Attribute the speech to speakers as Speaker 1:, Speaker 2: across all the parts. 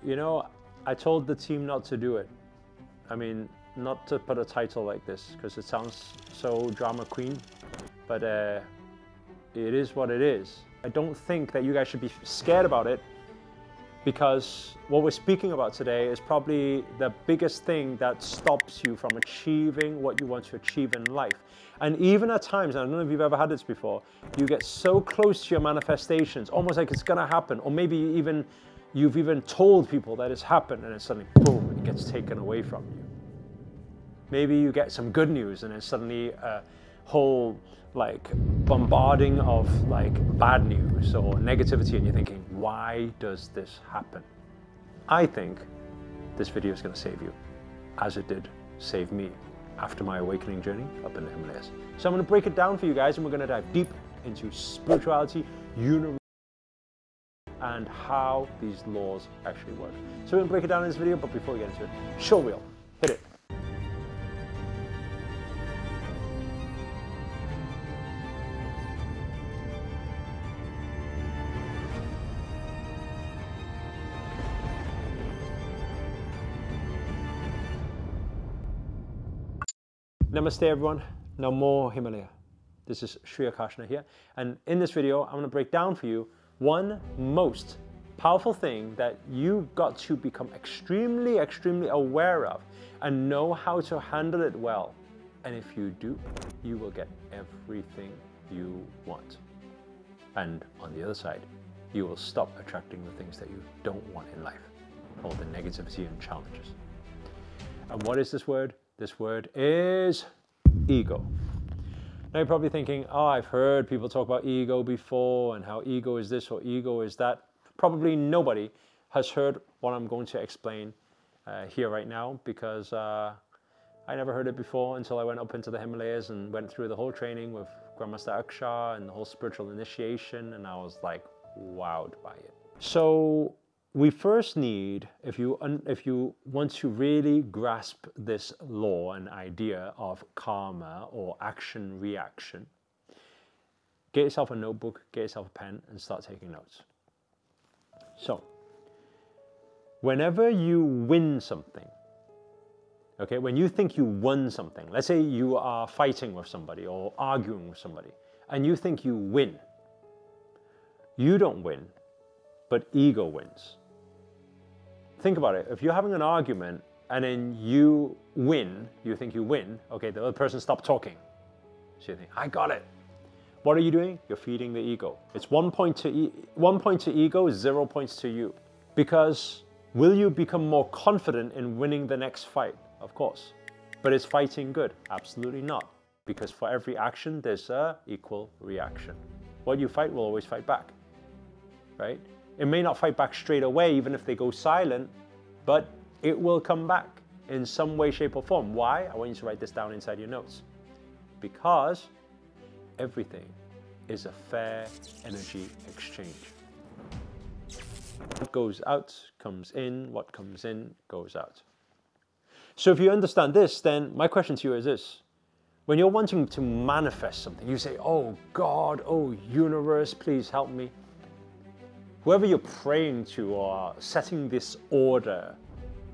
Speaker 1: You know, I told the team not to do it. I mean, not to put a title like this, because it sounds so drama queen, but it is what it is. I don't think that you guys should be scared about it, because what we're speaking about today is probably the biggest thing that stops you from achieving what you want to achieve in life. And even at times, and I don't know if you've ever had this before, you get so close to your manifestations, almost like it's gonna happen, or maybe you've even told people that it's happened, and then suddenly, boom, it gets taken away from you. Maybe you get some good news, and then suddenly a whole like bombarding of like bad news or negativity, and you're thinking, why does this happen? I think this video is going to save you, as it did save me after my awakening journey up in the Himalayas. So I'm going to break it down for you guys, and we're going to dive deep into spirituality, universe, and how these laws actually work. So we're going to break it down in this video, but before we get into it, show wheel, hit it. Namaste everyone, Namo Himalaya. This is Sri Akarshana here, and in this video I'm going to break down for you one most powerful thing that you've got to become extremely aware of and know how to handle it well. And if you do, you will get everything you want. And on the other side, you will stop attracting the things that you don't want in life, all the negativity and challenges. And what is this word? This word is ego. Now you're probably thinking, oh, I've heard people talk about ego before and how ego is this or ego is that. Probably nobody has heard what I'm going to explain here right now, because I never heard it before until I went up into the Himalayas and went through the whole training with Master Sri Akarshana and the whole spiritual initiation, and I was like wowed by it. So we first need, if you want to really grasp this law and idea of karma or action-reaction, get yourself a notebook, get yourself a pen, and start taking notes. So, whenever you win something, okay, when you think you won something, let's say you are fighting with somebody or arguing with somebody, and you think you win, you don't win, but ego wins. Think about it. If you're having an argument and then you win, you think you win, okay, the other person stopped talking. So you think, I got it. What are you doing? You're feeding the ego. It's 1 point to ego, 0 points to you. Because will you become more confident in winning the next fight? Of course. But is fighting good? Absolutely not. Because for every action, there's an equal reaction. What you fight will always fight back, right? It may not fight back straight away, even if they go silent, but it will come back in some way, shape, or form. Why? I want you to write this down inside your notes. Because everything is a fair energy exchange. What goes out comes in, what comes in goes out. So if you understand this, then my question to you is this. When you're wanting to manifest something, you say, oh God, oh universe, please help me. Whoever you're praying to or setting this order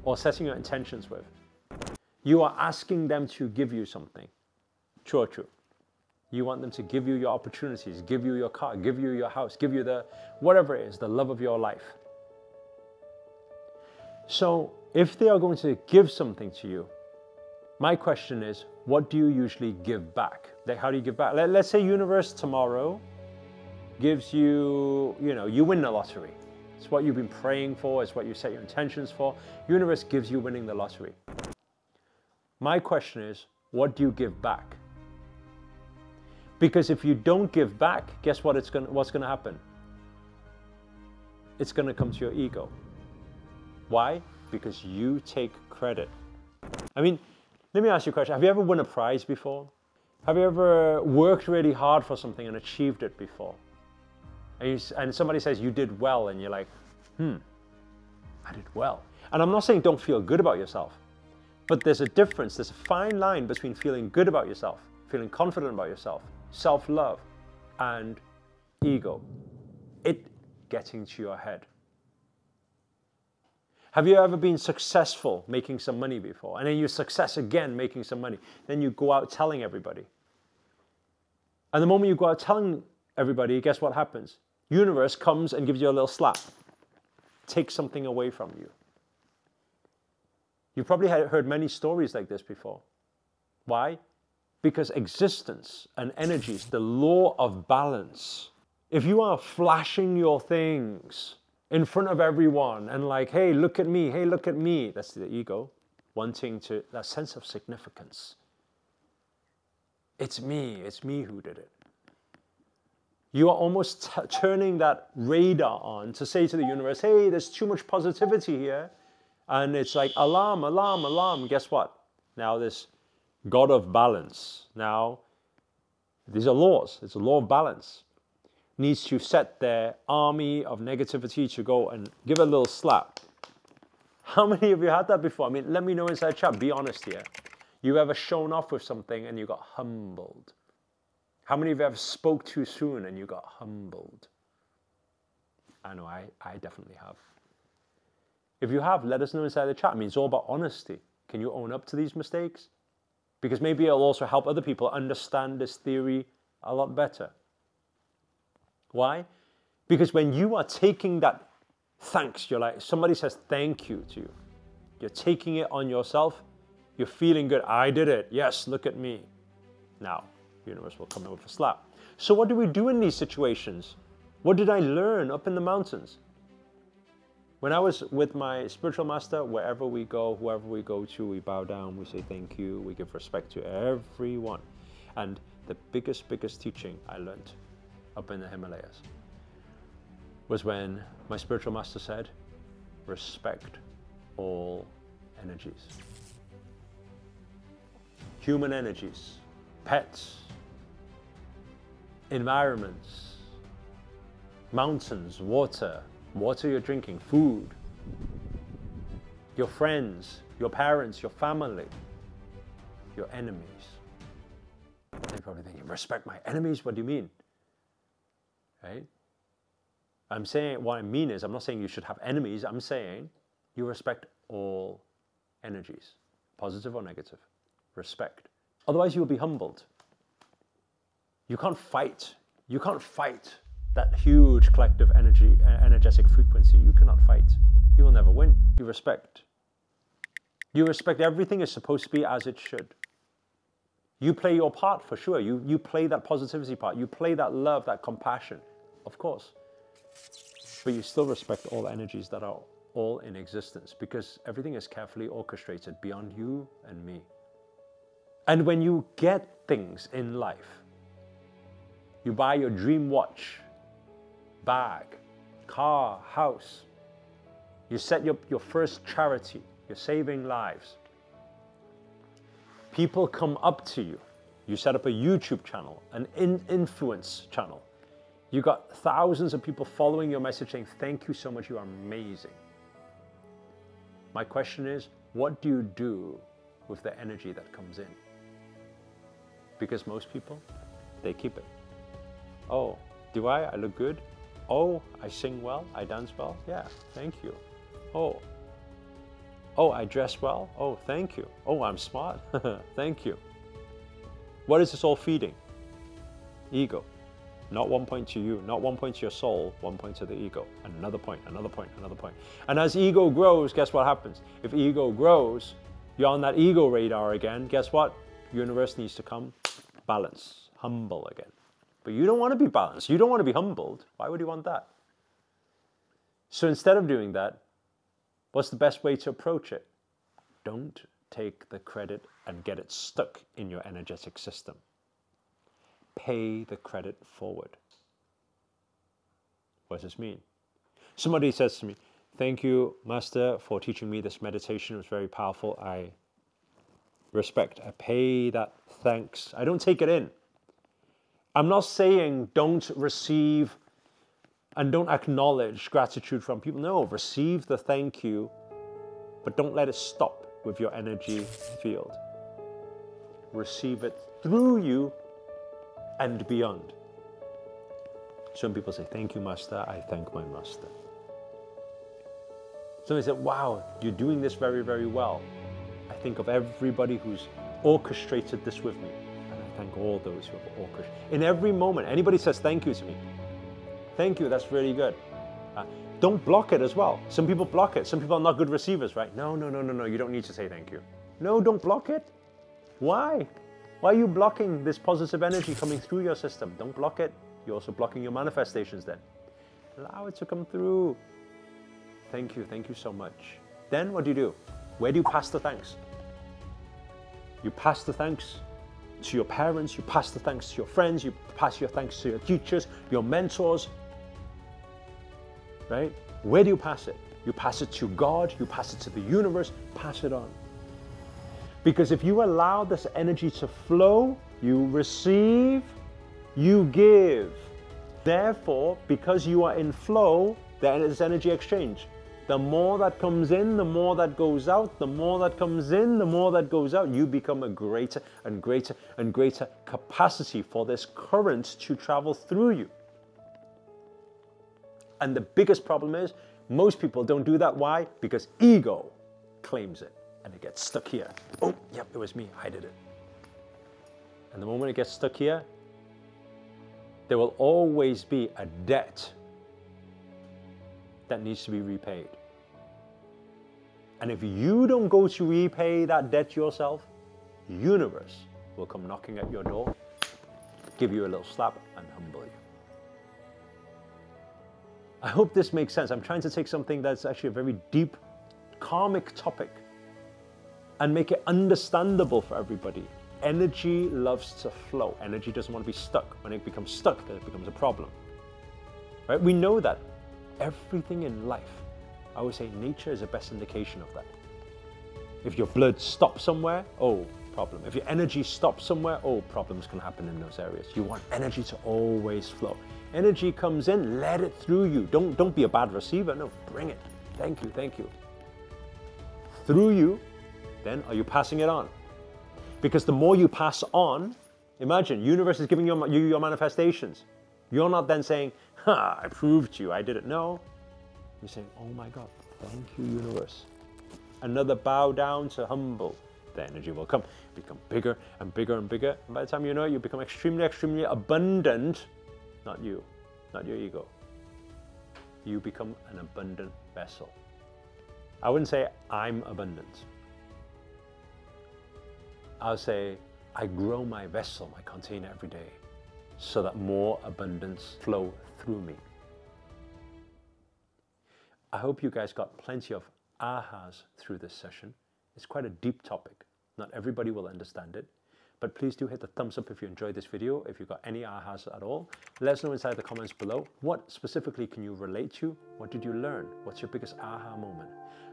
Speaker 1: or setting your intentions with, you are asking them to give you something. True or true? You want them to give you your opportunities, give you your car, give you your house, give you the, whatever it is, the love of your life. So if they are going to give something to you, my question is, what do you usually give back? Like, how do you give back? Let's say universe tomorrow gives you, you win the lottery. It's what you've been praying for, it's what you set your intentions for. Universe gives you winning the lottery. My question is, what do you give back? Because if you don't give back, guess what what's going to happen? It's going to come to your ego. Why? Because you take credit. I mean, let me ask you a question. Have you ever won a prize before? Have you ever worked really hard for something and achieved it before? And somebody says you did well, and you're like, I did well. And I'm not saying don't feel good about yourself, but there's a difference, there's a fine line between feeling good about yourself, feeling confident about yourself, self-love, and ego. It getting to your head. Have you ever been successful making some money before? And then you success again making some money. Then you go out telling everybody. And the moment you go out telling everybody, guess what happens? Universe comes and gives you a little slap. Takes something away from you. You've probably heard many stories like this before. Why? Because existence and energies, the law of balance. If you are flashing your things in front of everyone and like, hey, look at me, hey, look at me. That's the ego wanting to, that sense of significance. It's me who did it. You are almost turning that radar on to say to the universe, hey, there's too much positivity here. And it's like, alarm, alarm, alarm. Guess what? Now this God of balance, now these are laws. It's a law of balance. Needs to set their army of negativity to go and give a little slap. How many of you had that before? I mean, let me know inside chat. Be honest here. You ever shown off with something and you got humbled? How many of you ever spoke too soon and you got humbled? I know I definitely have. If you have, let us know inside the chat. I mean, it's all about honesty. Can you own up to these mistakes? Because maybe it'll also help other people understand this theory a lot better. Why? Because when you are taking that thanks, you're like, somebody says thank you to you. You're taking it on yourself. You're feeling good. I did it. Yes, look at me. Now, the universe will come in with a slap. So what do we do in these situations? What did I learn up in the mountains? When I was with my spiritual master, wherever we go, whoever we go to, we bow down, we say thank you, we give respect to everyone. And the biggest teaching I learned up in the Himalayas was when my spiritual master said, respect all energies. Human energies, pets, environments, mountains, water you're drinking, food, your friends, your parents, your family, your enemies. They're probably thinking, respect my enemies? What do you mean? Right? I'm saying, what I mean is, I'm not saying you should have enemies. I'm saying you respect all energies, positive or negative. Respect. Otherwise you will be humbled. You can't fight. You can't fight that huge collective energetic frequency. You cannot fight. You will never win. You respect. You respect everything is supposed to be as it should. You play your part for sure. You play that positivity part. You play that love, that compassion, of course. But you still respect all energies that are all in existence because everything is carefully orchestrated beyond you and me. And when you get things in life, you buy your dream watch, bag, car, house. You set your first charity. You're saving lives. People come up to you. You set up a YouTube channel, an influence channel. You got thousands of people following your message saying, thank you so much, you are amazing. My question is, what do you do with the energy that comes in? Because most people, they keep it. Oh, do I? I look good? Oh, I sing well, I dance well? Yeah, thank you. Oh, I dress well? Oh, thank you. Oh, I'm smart? Thank you. What is this all feeding? Ego. Not 1 point to you, not 1 point to your soul, 1 point to the ego. Another point, another point, another point. And as ego grows, guess what happens? If ego grows, you're on that ego radar again. Guess what? Universe needs to come balance, humble again. But you don't want to be balanced. You don't want to be humbled. Why would you want that? So instead of doing that, what's the best way to approach it? Don't take the credit and get it stuck in your energetic system. Pay the credit forward. What does this mean? Somebody says to me, thank you, Master, for teaching me this meditation. It was very powerful. I respect. I pay that thanks. I don't take it in. I'm not saying don't receive and don't acknowledge gratitude from people. No, receive the thank you, but don't let it stop with your energy field. Receive it through you and beyond. Some people say, thank you, Master. I thank my Master. Somebody said, wow, you're doing this very, very well. I think of everybody who's orchestrated this with me. And I thank all those who have orchestrated. In every moment, anybody says thank you to me. Thank you, that's really good. Don't block it as well. Some people block it. Some people are not good receivers, right? No, you don't need to say thank you. No, don't block it. Why? Why are you blocking this positive energy coming through your system? Don't block it. You're also blocking your manifestations then. Allow it to come through. Thank you so much. Then what do? Where do you pass the thanks? You pass the thanks to your parents, you pass the thanks to your friends, you pass your thanks to your teachers, your mentors, right? Where do you pass it? You pass it to God, you pass it to the universe, pass it on. Because if you allow this energy to flow, you receive, you give. Therefore, because you are in flow, there is energy exchange. The more that comes in, the more that goes out. The more that comes in, the more that goes out. You become a greater and greater and greater capacity for this current to travel through you. And the biggest problem is, most people don't do that. Why? Because ego claims it and it gets stuck here. Oh, yep, it was me, I did it. And the moment it gets stuck here, there will always be a debt that needs to be repaid. And if you don't go to repay that debt yourself, the universe will come knocking at your door, give you a little slap and humble you. I hope this makes sense. I'm trying to take something that's actually a very deep, karmic topic and make it understandable for everybody. Energy loves to flow. Energy doesn't want to be stuck. When it becomes stuck, then it becomes a problem. Right? We know that everything in life, I would say nature is the best indication of that. If your blood stops somewhere, oh, problem. If your energy stops somewhere, oh, problems can happen in those areas. You want energy to always flow. Energy comes in, let it through you. Don't be a bad receiver. No, bring it. Thank you. Through you, then are you passing it on? Because the more you pass on, imagine, universe is giving you your manifestations. You're not then saying, I proved to you, I did it. No. You're saying, oh my God, thank you, universe. Another bow down to humble. The energy will come, become bigger and bigger and bigger. And by the time you know it, you become extremely, extremely abundant. Not you, not your ego. You become an abundant vessel. I wouldn't say I'm abundant. I'll say I grow my vessel, my container every day, so that more abundance flow through me. I hope you guys got plenty of ahas through this session. It's quite a deep topic. Not everybody will understand it, but please do hit the thumbs up if you enjoyed this video. If you've got any ahas at all, let us know inside the comments below. What specifically can you relate to? What did you learn? What's your biggest aha moment?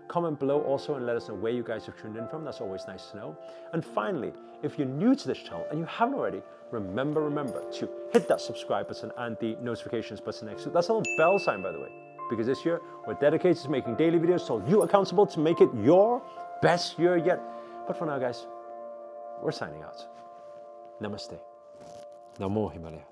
Speaker 1: Comment below also and let us know where you guys have tuned in from. That's always nice to know. And finally, if you're new to this channel and you haven't already, remember to hit that subscribe button and the notifications button next to it. That's a little bell sign, by the way, because this year we're dedicated to making daily videos to hold you accountable to make it your best year yet. But for now, guys, we're signing out. Namaste. Namo Himalaya.